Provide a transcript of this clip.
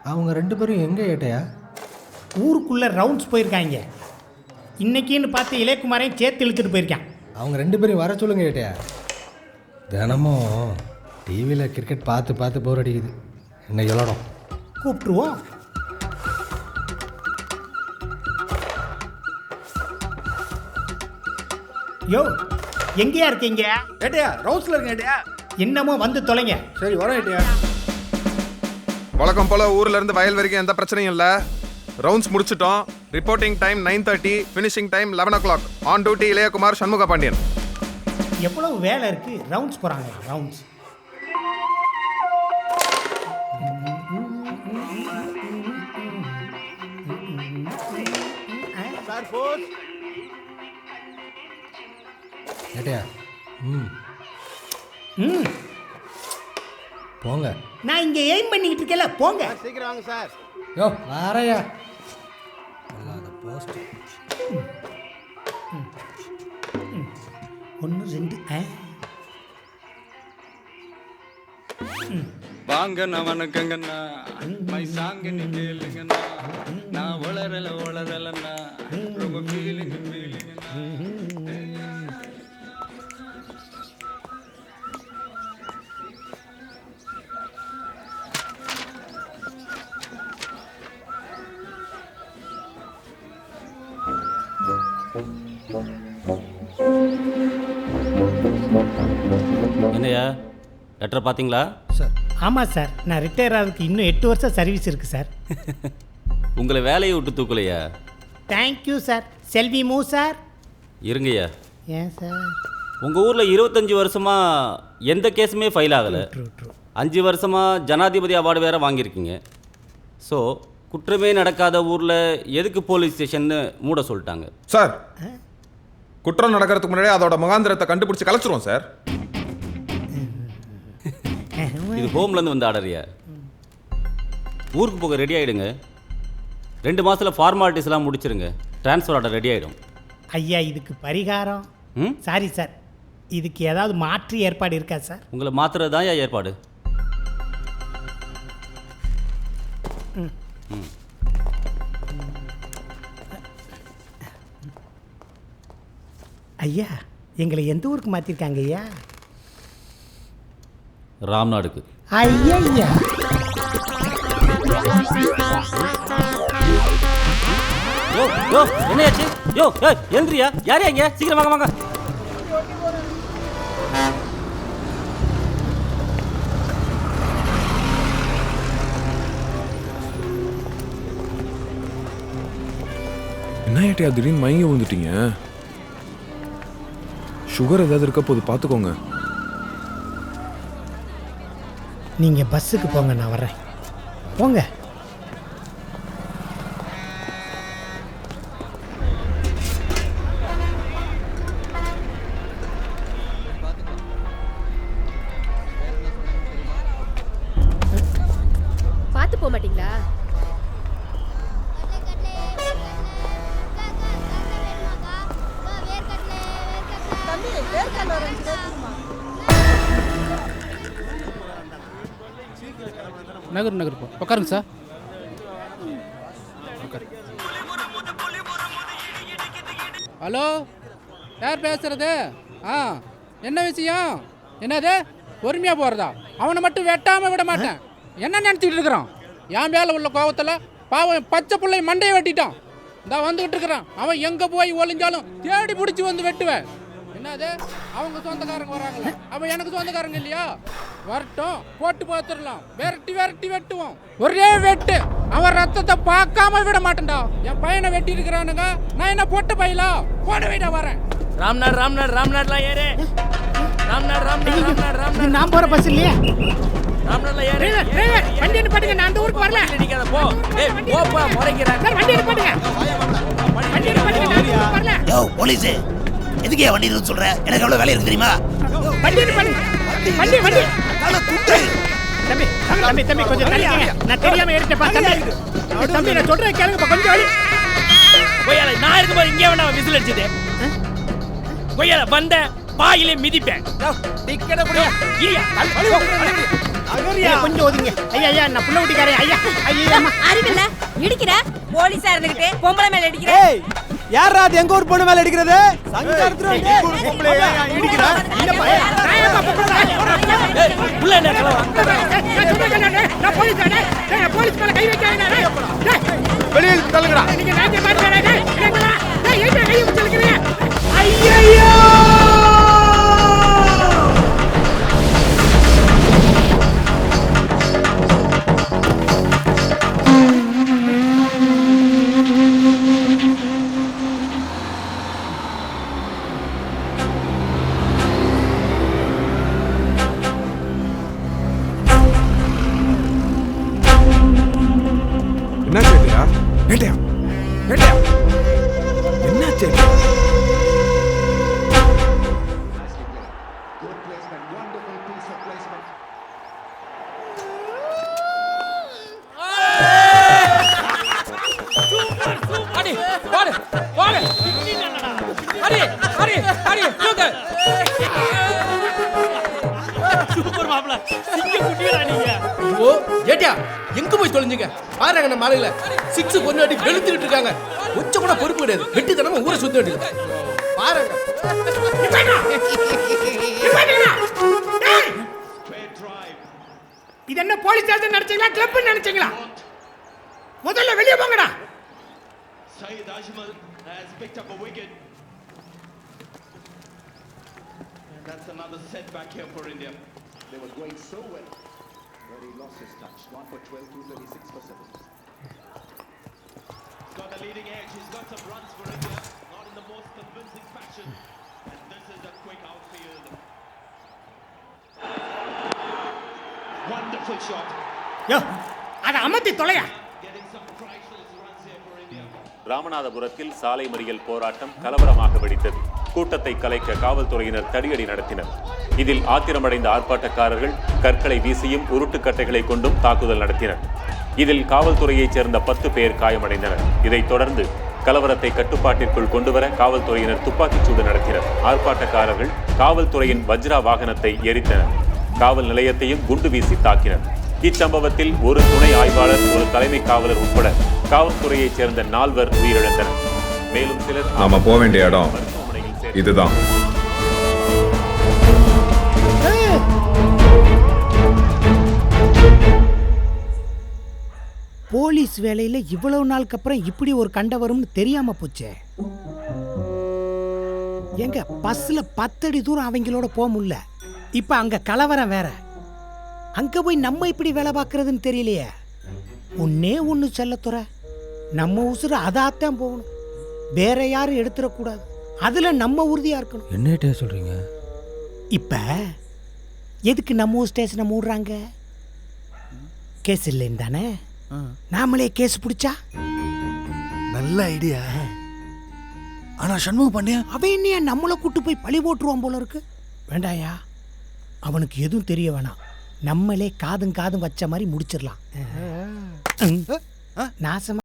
அவங்க 2 பேரும் எங்கே ஏட்டையா? ஊருக்குள்ளே ரவுண்ட்ஸ் போயிருக்காங்க. இன்னைக்குன்னு பார்த்து இளையகுமாரையும் சேர்த்து இழுத்துட்டு போயிருக்கான். அவங்க 2 பேரும் வர சொல்லுங்க ஏட்டையா. தினமும் டிவியில் கிரிக்கெட் பார்த்து பார்த்து போர் அடிக்குது. இன்னைக்கு விளாடும். கூப்பிட்டுருவோம். யோ, எங்கேயா இருக்கீங்க? ஏட்டையா ரவுண்ட்ஸில் இருக்கேன் ஏட்டையா. என்னமோ வந்து தொலைங்க. சரி வரோம் ஏட்டையா. வழக்கம் போல ஊர்ல இருந்து வயல் வரைக்கும் எந்த பிரச்சனையும் இல்ல. ரவுண்ட்ஸ் முடிச்சிட்டோம். Reporting time 9:30, finishing time 11 o'clock. On duty Ilayakumar Shanmuga Pandian. எவ்வளவு வேலை இருக்கு. ரவுண்ட்ஸ் போறாங்க. ரவுண்ட்ஸ். சார் போஸ் ஏட்டையா. ம் போங்க. நான் இங்கே எய்ம் பண்ணிக்கிட்டு இருக்கேன்ல, போங்க. சீக்கிரம் வாங்க சார். யோ வாரையா. அல்லாத போஸ்ட். 1 2 வாங்கண்ணா வணக்கங்கண்ணா மை சாங்க நீ கேளுங்கண்ணா நான் வளரலண்ணா ரொம்ப ஃபீலிங்கண்ணா. என்னையா லெட்டரை பார்த்தீங்களா சார்? ஆமாம் சார், நான் ரிட்டையர் ஆகிறதுக்கு இன்னும் 8 வருஷம் சர்வீஸ் இருக்குது சார். உங்களை வேலையை விட்டு தூக்கலையா? Thank you sir. செல்வி மூ சார். இருங்கய்யா. ஏன் சார்? உங்கள் ஊரில் 25 வருஷமாக எந்த கேஸுமே ஃபைல் ஆகலை. 5 வருஷமாக ஜனாதிபதி அவார்டு வேறு வாங்கியிருக்கீங்க. ஸோ குற்றமே நடக்காத ஊரில் எதுக்கு போலீஸ் ஸ்டேஷன்னு மூட சொல்லிட்டாங்க. சார், குற்றம் நடக்கிறதுக்கு முன்னாடி அதோட முகாந்திரத்தை கண்டுபிடிச்சு கலைச்சிருவோம் சார். இது ஹோம்லேருந்து வந்து ஆர்டரியா? ஊருக்கு போக ரெடி ஆகிடுங்க. 2 மாதத்தில் ஃபார்மாலிட்டிஸ்லாம் முடிச்சிருங்க. ட்ரான்ஸ்ஃபர் ஆர்டர் ரெடி ஆகிடும். ஐயா, இதுக்கு பரிகாரம்? சாரி சார், இதுக்கு ஏதாவது மாற்று ஏற்பாடு இருக்கா சார்? உங்களை மாற்றுறது தான் ஏற்பாடு. ஐயா, எங்களை எந்த ஊருக்கு மாற்றிருக்காங்க ஐயா? ராம்நாடுக்கு. ஐயா யோ யோ என்னையாச்சு? யோ எழுந்திரியா? யாரையா இங்கே? சீக்கிரம் வாங்க வாங்க. என்ன ஏட்டையா திடீர்னு மயங்கி விழுந்துட்டீங்க? சுகர் ஏதாவது இருக்க போது பார்த்துக்கோங்க. நீங்கள் பஸ்ஸுக்கு போங்க, நான் வர்றேன். போங்க. பார்த்து போக மாட்டீங்களா? நகர் போ. உட்காருங்க சார். ஹலோ, யார் பேசுறது? என்ன விஷயம்? என்னது பொறுமையாக போகிறதா? அவனை மட்டும் வெட்டாமல் விட மாட்டேன். என்ன நினச்சிக்கிட்டு இருக்கிறான்? என் மேலே உள்ள கோபத்தில் பாவம் பச்சை பிள்ளை மண்டையை வெட்டிட்டான். இந்த வந்துக்கிட்டு இருக்கிறான். அவன் எங்கே போய் ஒளிஞ்சாலும் தேடி பிடிச்சி வந்து வெட்டுவேன். என்னது அவங்க சொந்தக்காரங்க வராங்களா? அவன் எனக்கு சொந்தக்காரங்க இல்லையா? வரட்டும், போட்டு பார்த்துடலாம். விரட்டி வெட்டுவோம். ஒரே வெட்டு. அவன் ரத்தத்தை பார்க்காம விட மாட்டேன்டா. என் பையனை வெட்டி இருக்கிறானுங்க. நான் என்ன பொட்ட பையலா? போட விட வரேன். ராம்நாட்லாம் ஏறு. ராம்நாட். நான் போகிற பஸ் இல்லையா? ராம்நாட்லாம் ஏறு. வண்டி நிப்பாட்டுங்க, நான் அந்த ஊருக்கு வரல. நிக்காத போ. ஏய் போப்பா, முறைக்கிறேன். வண்டி நிப்பாட்டுங்க. வண்டி நிப்பாட்டுங்க, நான் அந்த ஊருக்கு வரல. யோ போலீஸ், எதுக்கே வண்டி நிறுத்த சொல்ற? எனக்கு எவ்வளவு வேலை இருக்கு தெரியுமா? வண்டி நிப்பாட்டுங்க. வண்டி தம்பி கொஞ்சம் தள்ளிங்க. நான் தெரியாம எடுத்தேன். தம்பி நான் சொல்றேன் கேளுங்க, கொஞ்சம் வழி. கொய்யால நான் இருக்கும்போது இங்கே வேணா விசில் அடிச்சது. கொய்யால வந்த பாயிலே மிதிப்பேன். டிக்கெட் அப்படியே ஐயா, கொஞ்சம் ஒதுங்க. ஐயா ஐயா நான் புள்ள ஊட்டிக்காரன். ஐயா ஐயா அம்மா. அறிவில்ல இடிக்கிற போலீஸா இருந்துகிட்டு பொம்பளை மேல இடிக்கிற. ஏய் யாரா அது எங்க ஊர் பொண்ணு மேல அடிக்கிறது? சங்கர்த்ரோ பொம்பளை இடிக்குற. புள்ள என்ன கலவா? நான் போலீஸ் தானே. நான் போலீஸ் மேல கை வைக்காதே. வெளிய தள்ளுங்கடா. நீங்க நாட்டை மாட்டறே. என்னடா? ஏய் ஏய் கை வச்சிருக்கீங்க. ஐயையோ! என்ன கேட்டியா கேட்டியா கேட்டியா என்ன கேட்டியா அடி போடு போடு அடி அடி அடி தூக்கு. சூப்பர் மாப்ள. சிங்க குட்டிடா நீங்க. ஓ ஏட்டியா எங்க போய் தொலைஞ்சீங்க? பாருங்க நம்ம மாலையில 6 பொண்ணு அடி வெளுத்துக்கிட்டு இருக்காங்க. கொஞ்சம் கூட பொறுப்பு கிடையாது. வெட்டி தரமா ஊரை சுத்த வேண்டியது. பாருங்க. இது என்ன போலீஸ் ஸ்டேஷன் நினைச்சீங்களா கிளப் நினைச்சீங்களா? முதல்ல வெளிய போங்கடா. Saeed Ajmal has picked up a wicket. And that's another setback here for India. They were going so well, but he lost his touch. 1 for 12, 236 for 7. He's got the leading edge. He's got some runs for India, not in the most convincing fashion. And this is a quick outfield. Wonderful shot. யோ அத அமத்தி தொலையா. Getting some priceless runs here for India. ராமநாதபுரத்தில் சாலை மறியல் போராட்டம் கலவரமாக வெடித்தது. கூட்டத்தை கலைக்க காவல்துறையினர் தடியடி நடத்தினர். இதில் ஆத்திரமடைந்த ஆர்ப்பாட்டக்காரர்கள் கற்களை வீசியும் உருட்டுக்கட்டைகளை கொண்டும் தாக்குதல் நடத்தினர். இதில் காவல்துறையைச் சேர்ந்த 10 பேர் காயமடைந்தனர். இதைத் தொடர்ந்து கலவரத்தை கட்டுப்பாட்டிற்குள் கொண்டுவர காவல்துறையினர் துப்பாக்கிச்சூடு நடத்தினர். ஆர்ப்பாட்டக்காரர்கள் காவல்துறையின் வஜ்ரா வாகனத்தை எரித்தனர். காவல் நிலையத்தையும் குண்டு வீசி தாக்கினர். இச்சம்பவத்தில் ஒரு துணை ஆய்வாளர், ஒரு தலைமை காவலர் உட்பட காவல்துறையைச் சேர்ந்த 4 உயிரிழந்தனர். மேலும் சிலர் நாம போக வேண்டிய இடம் இதுதான். போலீஸ் வேலையில இவ்வளவு நாளுக்கு அப்புறம் இப்படி ஒரு கண்ட வரும்னு தெரியாம போச்சே. எங்க பஸ்ல 10 அடி தூரம் அவங்களோட போக முடியல. இப்ப அங்க கலவரம் வேற. அங்க போய் நம்ம இப்படி வேலை பார்க்கறதுன்னு தெரியலையே. ஒன்னே ஒன்று செல்லத்துற, நம்ம உசுறு அதாத்தான் போகணும். வேற யாரும் எடுத்துடக்கூடாது. அதுல நம்ம உறுதியா இருக்கணும். என்னட்டே சொல்றீங்க? இப்ப எதுக்கு நம்ம ஊர் ஸ்டேஷனை மூடுறாங்க? கேஸ் இல்லைன்னு தானே. நாமளே கேஸ் பிடிச்சா நல்ல ஐடியா. ஆனா சண்முக பாண்டியன் அவன் என்னையா நம்மளை கூட்டு போய் பழி போட்டுருவான் போல இருக்கு. வேண்டாயா, அவனுக்கு எதுவும் தெரிய வேணாம். நம்மளே காதும் காதும் வச்ச மாதிரி முடிச்சிடலாம். நாசமா